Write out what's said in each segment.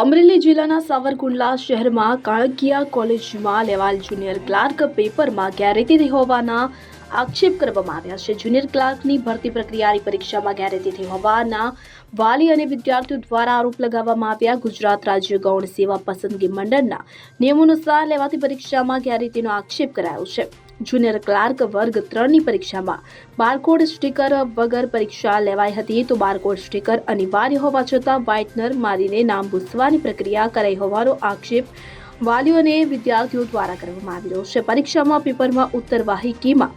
અમરેલી જિલ્લાના સાવરકુંડલા શહેરમાં કાળકિયા કોલેજમાં લેવાયેલ જુનિયર ક્લાર્ક પેપરમાં ગેરરીતિ હોવાના આક્ષેપ કરવામાં આવ્યા છે. જુનિયર ક્લાર્કની ભરતી પ્રક્રિયાની પરીક્ષામાં ગેરરીતિ થઈ હોવાના વાલી અને વિદ્યાર્થીઓ દ્વારા આરોપ લગાવવામાં આવ્યા. ગુજરાત રાજ્ય ગૌણ સેવા પસંદગી મંડળના નિયમો અનુસાર લેવાતી પરીક્ષામાં ગેરરીતિનો આક્ષેપ કરાયો છે. જુનિયર ક્લાર્ક વર્ગ 3 ની પરીક્ષામાં બારકોડ સ્ટીકર વગર પરીક્ષા લેવાઈ હતી. તો બારકોડ સ્ટીકર અનિવાર્ય હોવા છતાં વ્હાઇટનર મારીને નામ ભૂસવાની પ્રક્રિયા કરાઈ હોવાનો આક્ષેપ વાલીઓ અને વિદ્યાર્થીઓ દ્વારા કરવામાં આવી રહ્યો છે. પરીક્ષામાં પેપરમાં ઉત્તરવાહિનીમાં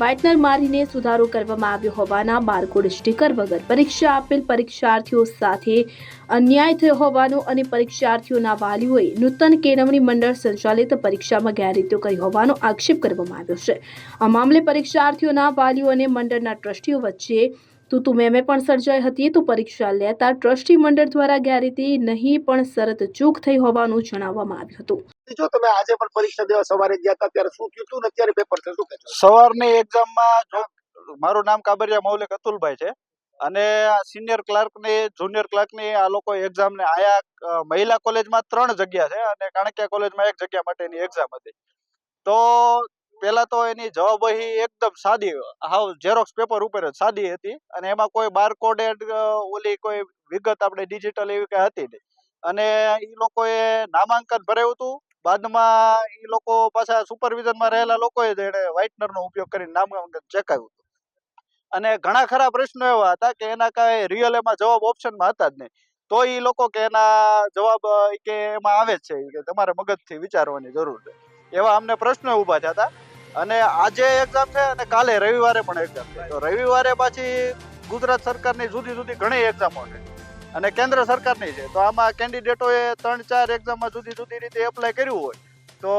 વ્હાઇટનર મારીને સુધારો કરવામાં આવ્યો હોવાના બારકોડ સ્ટીકર વગર પરીક્ષા આપેલ પરીક્ષાર્થીઓ સાથે અન્યાય થયો હોવાનો અને પરીક્ષાર્થીઓના વાલીઓએ નૂતન કેળવણી મંડળ સંચાલિત પરીક્ષામાં ગેરરીતિઓ કરી હોવાનો આક્ષેપ કરવામાં આવ્યો છે. આ મામલે પરીક્ષાર્થીઓના વાલીઓ અને મંડળના ટ્રસ્ટીઓ વચ્ચે તું-મેમે પણ સર્જાઈ હતી. તો પરીક્ષા લેતા ટ્રસ્ટી મંડળ દ્વારા ગેરરીતિ નહીં પણ શરત ચૂક થઈ હોવાનું જણાવવામાં આવ્યું હતું. જો તમે આજે પણ પરીક્ષા દેવા સવારે ગયા હતા ત્યારે શું થયું હતું ને અત્યારે પેપર છે શું કહેશો? સવારની એક્ઝામમાં મારું નામ કાબરિયા મૌલિક અતુલભાઈ છે અને સિનિયર ક્લાર્કની જુનિયર ક્લાર્કની આ લોકો એક્ઝામને આયા મહિલા કોલેજમાં 3 જગ્યા છે અને કાણકિયા કોલેજમાં 1 જગ્યા માટેની એક્ઝામ હતી. તો પહેલા તો એની જવાબવહી એકદમ સાદી, હાવ ઝેરોક્સ પેપર ઉપર જ સાદી હતી અને એમાં કોઈ બારકોડેડ ઓલી કોઈ વિગત આપણે ડિજિટલ એવી કઈ હતી નહીં. અને એ લોકોએ નામાંકન ભરાયું હતું. બાદમાં એ લોકો પાછા સુપરવિઝનમાં રહેલા લોકોએ એને વ્હાઇટનરનો ઉપયોગ કરીને નામાંકન ચેકાવ્યું હતું. અને ઘણા ખરા પ્રશ્નો એવા હતા કે એના કાંઈ રિયલ એમાં જવાબ ઓપ્શનમાં હતા જ નહીં. તો એ લોકો કે એના જવાબ કે એમાં આવે જ છે કે તમારે મગજથી વિચારવાની જરૂર છે, એવા અમને પ્રશ્નો ઊભા થયા હતા. અને આજે એક્ઝામ છે અને કાલે રવિવારે પણ એક્ઝામ છે. તો રવિવારે પાછી ગુજરાત સરકારની જુદી જુદી ઘણી એક્ઝામો છે અને કેન્દ્ર સરકારની છે. તો આમાં કેન્ડિડેટોએ 3-4 એક્ઝામમાં જુદી જુદી રીતે એપ્લાય કર્યું હોય તો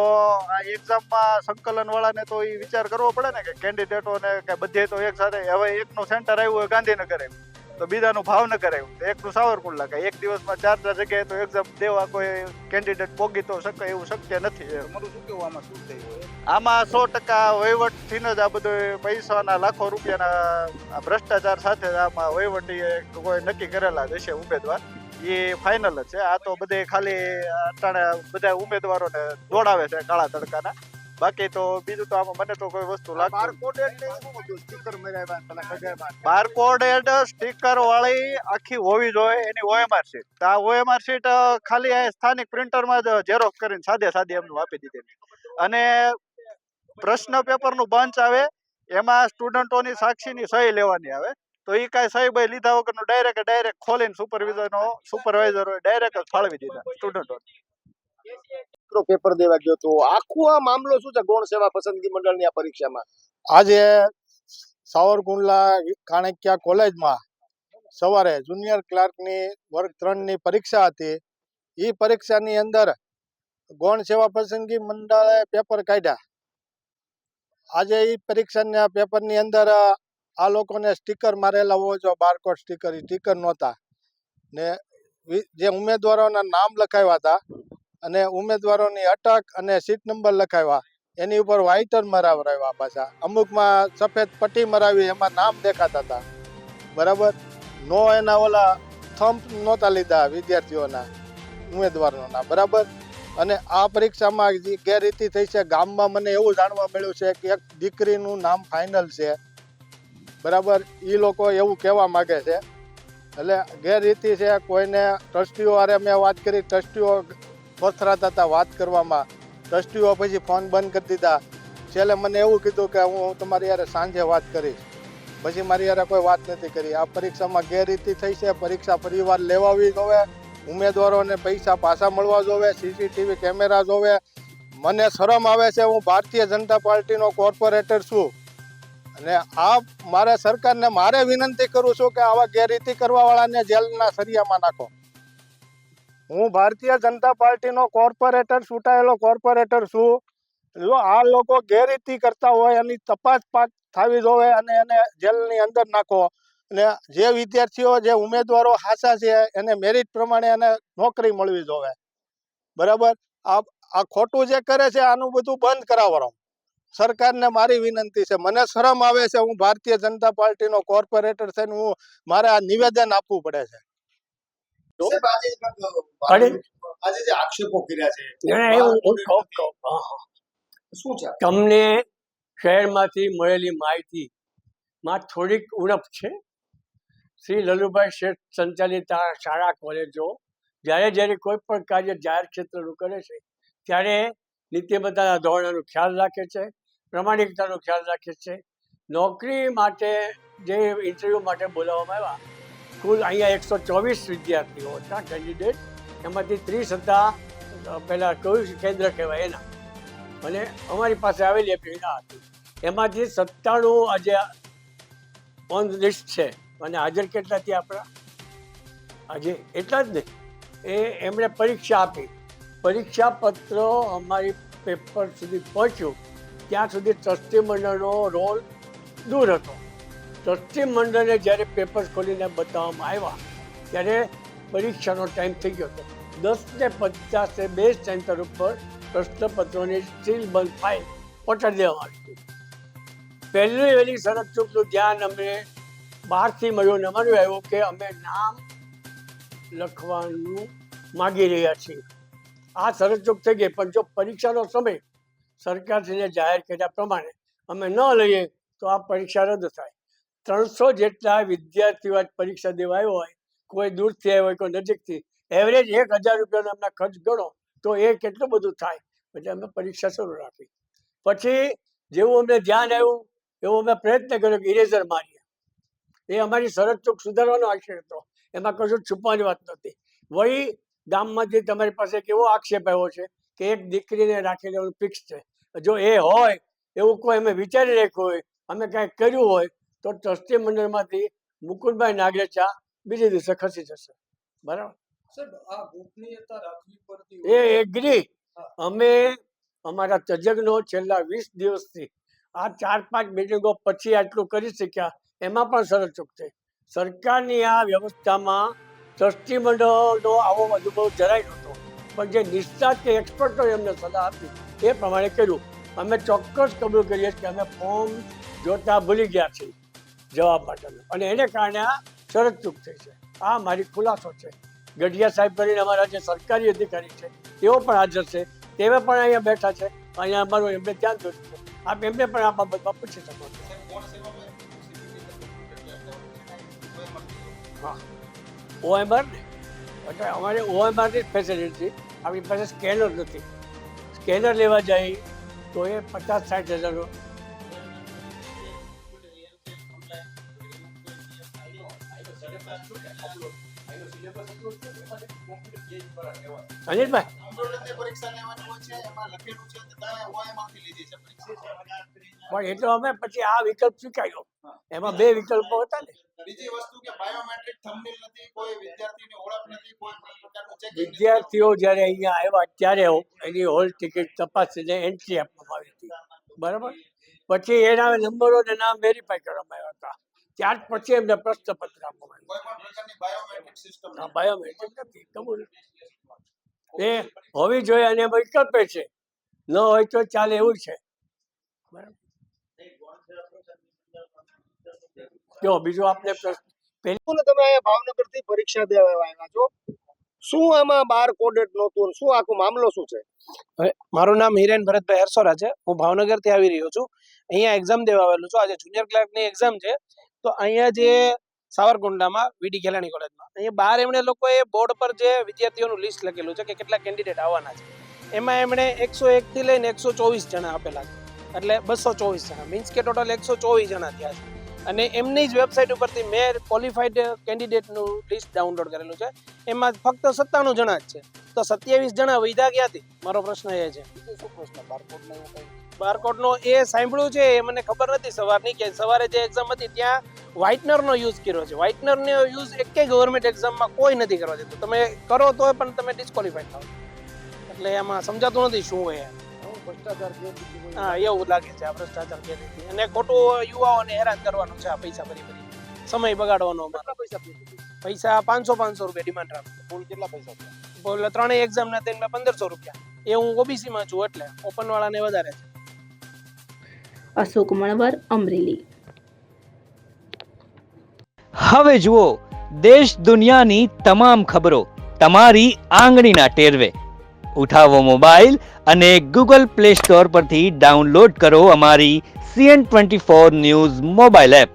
આ એક્ઝામમાં સંકલનવાળાને તો એ વિચાર કરવો પડે ને કે કેન્ડિડેટોને કે બધે તો એક સાથે, હવે એકનું સેન્ટર આવ્યું હોય ગાંધીનગર આવ્યું તો બીજાનું ભાવનગર આવ્યું તો એકનું સાવરકુંડલા, કે એક દિવસમાં 4 જગ્યાએ તો એક્ઝામ દેવા કોઈ કેન્ડિડેટ પોગી તો શકે એવું શક્ય નથી. તમારું શું કહેવું આમાં શું થયું? આમાં 100% વહીવટથી જ આ બધું પૈસાના લાખો રૂપિયાના ભ્રષ્ટાચાર સાથે આમાં વહીવટી કોઈ નક્કી કરેલા હશે ઉમેદવાર, એ ફાઇનલ જ છે. આ તો બધે ખાલી અટાણે બધા ઉમેદવારોને દોડાવે છે કાળા તડકાના. બાકી તો બીજું તો આમાં મને તો કોઈ વસ્તુ બારકોડેડ સ્ટીકર વાળી આખી હોવી જોઈએ એની OMR શીટ. આ OMR શીટ ખાલી આ સ્થાનિક પ્રિન્ટરમાં જ ઝેરોક્સ કરીને સાદે એમનું આપી દીધી. અને પ્રશ્ન પેપરનું બંચ આવે એમાં સ્ટુડન્ટોની સાક્ષીની સહી લેવાની આવે. તો એ કાંઈ સહી બહી લીધા વગરનું ડાયરેક્ટ ખોલીને સુપરવાઇઝરોએ ડાયરેક્ટ જ ફાળવી દીધા સ્ટુડન્ટોને. પેપર દેવા ગયો તો આખું આ મામલો શું છે ગૌણ સેવા પસંદગી મંડળની આ પરીક્ષામાં? આજે સાવરકુંડલા કાણકિયા કોલેજમાં સવારે જુનિયર ક્લાર્કની વર્ગ 3 ની પરીક્ષા હતી. એ પરીક્ષાની અંદર ગૌણ સેવા પસંદગી મંડળે પેપર કાઢ્યા. આજે એ પરીક્ષાના પેપરની અંદર આ લોકોને સ્ટીકર મારેલા હોય છે, બારકોડ સ્ટીકર, એ સ્ટીકર નહોતા ને જે ઉમેદવારોના નામ લખાવ્યા હતા અને ઉમેદવારોની અટક અને સીટ નંબર લખાવ્યા એની ઉપર વ્હાઇટર મરાવરાવ્યા. પાછા અમુકમાં સફેદ પટ્ટી મરાવી એમાં નામ દેખાતા હતા. બરાબર, નો એના ઓલા થમ્પ નહોતા લીધા વિદ્યાર્થીઓના, ઉમેદવારોના. બરાબર. અને આ પરીક્ષામાં જે ગેરરીતિ થઈ છે ગામમાં મને એવું જાણવા મળ્યું છે કે એક દીકરીનું નામ ફાઇનલ છે. બરાબર, એ લોકો એવું કહેવા માગે છે. એટલે ગેરરીતિ છે. કોઈને ટ્રસ્ટીઓ હારે મેં વાત કરી, ટ્રસ્ટીઓ પથરાતા હતા વાત કરવામાં. ટ્રસ્ટીઓ પછી ફોન બંધ કરી દીધા. છેલ્લે મને એવું કીધું કે હું તમારી યારે સાંજે વાત કરીશ. પછી મારી યારે કોઈ વાત નથી કરી. આ પરીક્ષામાં ગેરરીતિ થઈ છે. પરીક્ષા ફરીવાર લેવાવી જોવે, ઉમેદવારોને પૈસા પાછા મળવા જોવે, CCTV કેમેરા જોવે. મને શરમ આવે છે. હું ભારતીય જનતા પાર્ટીનો કોર્પોરેટર છું અને આ મારે સરકારને મારે વિનંતી કરું છું કે આવા ગેરરીતિ કરવાવાળાને જેલના સળિયામાં નાખો. હું ભારતીય જનતા પાર્ટીનો કોર્પોરેટર, ચૂંટાયેલો કોર્પોરેટર છું. જો આ લોકો ગેરરીતિ કરતા હોય એની તપાસ થવી જોવે અને એને જેલની અંદર નાખો. અને જે વિદ્યાર્થીઓ, જે ઉમેદવારો હાચા છે એને મેરિટ પ્રમાણે એને નોકરી મળવી જોવે. બરાબર, આ ખોટું જે કરે છે આનું બધું બંધ કરાવવાનો સરકારને મારી વિનંતી છે. મને શરમ આવે છે. હું ભારતીય જનતા પાર્ટીનો કોર્પોરેટર છે ને મારે આ નિવેદન આપવું પડે છે. સાહેબ, આજે અરે આજે જે આક્ષેપો કર્યા છે ના, હું કહું. હા. શું છે? તમને શહેરમાંથી મળેલી માહિતીમાં થોડીક ઉણપ છે. શ્રી લલુભાઈ શેઠ સંચાલિત આ શાળા કોલેજો જ્યારે કોઈ પણ કાર્ય જાહેર ક્ષેત્રનું કરે છે ત્યારે નીતિમત્તાના ધોરણોનો ખ્યાલ રાખે છે, પ્રમાણિકતાનો ખ્યાલ રાખે છે. નોકરી માટે જે ઇન્ટરવ્યૂ માટે બોલાવવામાં આવ્યા, કુલ અહીંયા 124 વિદ્યાર્થીઓ હતા કેન્ડિડેટ, એમાંથી 30 હતા પહેલાં કયું કેન્દ્ર કહેવાય એના, અને અમારી પાસે આવેલી એપ્લિકેશન હતી. એમાંથી 97 આજે ઓન લિસ્ટ છે. અને હાજર કેટલા થયા આપણા? આજે એટલા જ નહીં. એમણે પરીક્ષા આપી, પરીક્ષા પત્ર અમારી પેપર સુધી પહોંચ્યું ત્યાં સુધી ટ્રસ્ટી મંડળનો રોલ દૂર હતો. ટ્રસ્ટી મંડળને જ્યારે પેપર ખોલીને બતાવવામાં આવ્યા ત્યારે પરીક્ષાનો ટાઈમ થઈ ગયો હતો. 10:50 બે સેન્ટર ઉપર પ્રશ્નપત્રોની સીલ બંધ ફાઇલ પહોંચાડી દેવામાં આવી હતી. પહેલી વહેલી શરત ચૂકનું ધ્યાન અમને બહારથી મળ્યું ને અમારું આવ્યું કે અમે નામ લખવાનું માગી રહ્યા છીએ. આ શરત ચૂક થઈ ગઈ, પણ જો પરીક્ષાનો સમય સરકારશ્રીએ જાહેર કર્યા પ્રમાણે અમે ન લઈએ તો આ પરીક્ષા રદ થાય. 300 જેટલા વિદ્યાર્થીઓ પરીક્ષા દેવા આવ્યો હોય, કોઈ દૂરથી આવ્યો હોય, કોઈ નજીકથી, એવરેજ 1000 રૂપિયાનો એમના ખર્ચ ગણો તો એ કેટલું બધું થાય. એટલે અમે પરીક્ષા શરૂ રાખી. પછી જેવું અમને ધ્યાન આવ્યું એવો અમે પ્રયત્ન કર્યો કે ઇરેઝર મારીએ. એ અમારી શરત ચૂક સુધારવાનો આશય હતો, એમાં કશું છુપાવાની વાત નહોતી. વળી ગામમાંથી તમારી પાસે એક એવો આક્ષેપ આવ્યો છે કે એક દીકરીને રાખી લેવાનું ફિક્સ છે. જો એ હોય એવું કોઈ અમે વિચારી રાખ્યું હોય, અમે કાંઈક કર્યું હોય તો ટ્રસ્ટી મંડળમાંથી મુકુંદભાઈ નાગરેચા બીજે દિવસે ખસી જશે. બરાબર? એ એગ્રી. અમે અમારા તજજ્ઞો છેલ્લા 20 દિવસથી આ 4-5 મિટિંગો પછી આટલું કરી શક્યા, એમાં પણ શરત ચૂક થઈ. સરકારની આ વ્યવસ્થામાં ટ્રસ્ટી મંડળનો આવો અનુભવ જરાય નહોતો, પણ જે નિષ્ણાત કે એક્સપર્ટોએ એમને સલાહ આપી એ પ્રમાણે કર્યું. અમે ચોક્કસ કબૂલ કરીએ કે અમે ફોર્મ જોતા ભૂલી ગયા છીએ જવાબ માટેનો, અને એને કારણે આ શરત ચૂક થઈ છે. આ મારી ખુલાસો છે. ગઢિયા સાહેબ કરીને અમારા જે સરકારી અધિકારી છે તેઓ પણ હાજર છે, તેઓ પણ અહીંયા બેઠા છે. અહીંયા અમારું એમને ધ્યાન દોર્યું છે. આપ એમને પણ આ બાબતમાં પૂછી શકો છો. હા, OMR ને એટલે અમારે OMRની જ ફેસિલિટી. આપણી પાસે સ્કેનર નથી. સ્કેનર લેવા જાય તો એ 50-60 હજારનો. અનિલભાઈ, પણ એ તો અમે પછી આ વિકલ્પ સ્વીકાર્યો. એમાં 2 વિકલ્પો હતા ને. બીજી વસ્તુ કે બાયોમેટ્રિક થંબનેલ નથી, કોઈ વિદ્યાર્થીની ઓળખ નથી, કોઈ પ્રકારનું ચેકિંગ. વિદ્યાર્થીઓ જ્યારે અહીંયા આવ્યા ત્યારે એની હોલ ટિકિટ તપાસીને એન્ટ્રી આપવામાં આવી હતી. બરાબર? પછી એના નંબરો ને નામ વેરીફાઈ કરવામાં આવ્યા હતા. ત્યાર પછી એમને પ્રશ્નપત્ર આપવામાં કોઈ પણ પ્રકારની બાયોમેટ્રિક સિસ્ટમ આવ્યું. બાયોમેટ્રિક નથી, કબૂલ. એ હોવી જોઈએ અને વિકલ્પ છે, ન હોય તો ચાલે એવું છે. બરાબર? જો બીજું આપણે તમે અહીંયા ભાવનગરથી પરીક્ષા દેવા આવ્યા છો, શું આમાં બાર કોડેડ નહોતું, શું આખો મામલો શું છે? મારું નામ હિરેન ભરતભાઈ હરસોરા છે. હું ભાવનગરથી આવી રહ્યો છું. અહીંયા એક્ઝામ દેવા આવેલું છું. આજે જુનિયર ક્લાર્કની એક્ઝામ છે. તો અહીંયા જે સાવરકુંડલામાં વીડી ખેલાણી કોલેજમાં અહીંયા બહાર એમણે લોકોએ બોર્ડ પર જે વિદ્યાર્થીઓનું લિસ્ટ લખેલું છે કે કેટલા કેન્ડિડેટ આવવાના છે, એમાં એમણે 101 થી લઈને 124 જણા આપેલા છે. એટલે 224 જણા, મીન્સ કે ટોટલ 124 જણા થયા છે. અને એમની જ વેબસાઇટ ઉપરથી મેં ક્વોલિફાઈડ કેન્ડિડેટનું લિસ્ટ ડાઉનલોડ કરેલું છે. એમાં ફક્ત 97 જણા જ છે. તો 27 જણા વૈધા ક્યાંથી? મારો પ્રશ્ન એ છે. શું પ્રશ્ન? બારકોડનો એ સાંભળ્યું છે, એ મને ખબર નથી સવારની, કે સવારે જે એક્ઝામ હતી ત્યાં વ્હાઇટનરનો યુઝ કર્યો છે. વ્હાઇટનરનો યુઝ એકેય ગવર્મેન્ટ એક્ઝામમાં કોઈ નથી કરવા દેતું. તમે કરો તો પણ તમે ડિસ્ક્વોલિફાઈડ થાવ. એટલે એમાં સમજાતું નથી શું હોય. હા, એવું લાગે છે આ ભ્રષ્ટાચાર કે નથી. અને ખોટું યુવાઓને હેરાન કરવાનું છે આ પૈસા ભરી સમય બગાડવાનો. પૈસા 500 રૂપિયા ડિમાન્ડ રાખો. કુલ કેટલા પૈસા? બોલ 3 એક્ઝામ ના તેમાં 1500 રૂપિયા. એ હું ઓબીસી માં છું એટલે ઓપન વાળાને વધારે છે. અશોક મણવર, અમરેલી. હવે જુઓ દેશ દુનિયાની તમામ ખબરો તમારી આંગળીના ટેરવે. ઉઠાવો મોબાઈલ અને ગૂગલ પ્લે સ્ટોર પરથી ડાઉનલોડ કરો અમારી CN24 ન્યૂઝ મોબાઈલ એપ.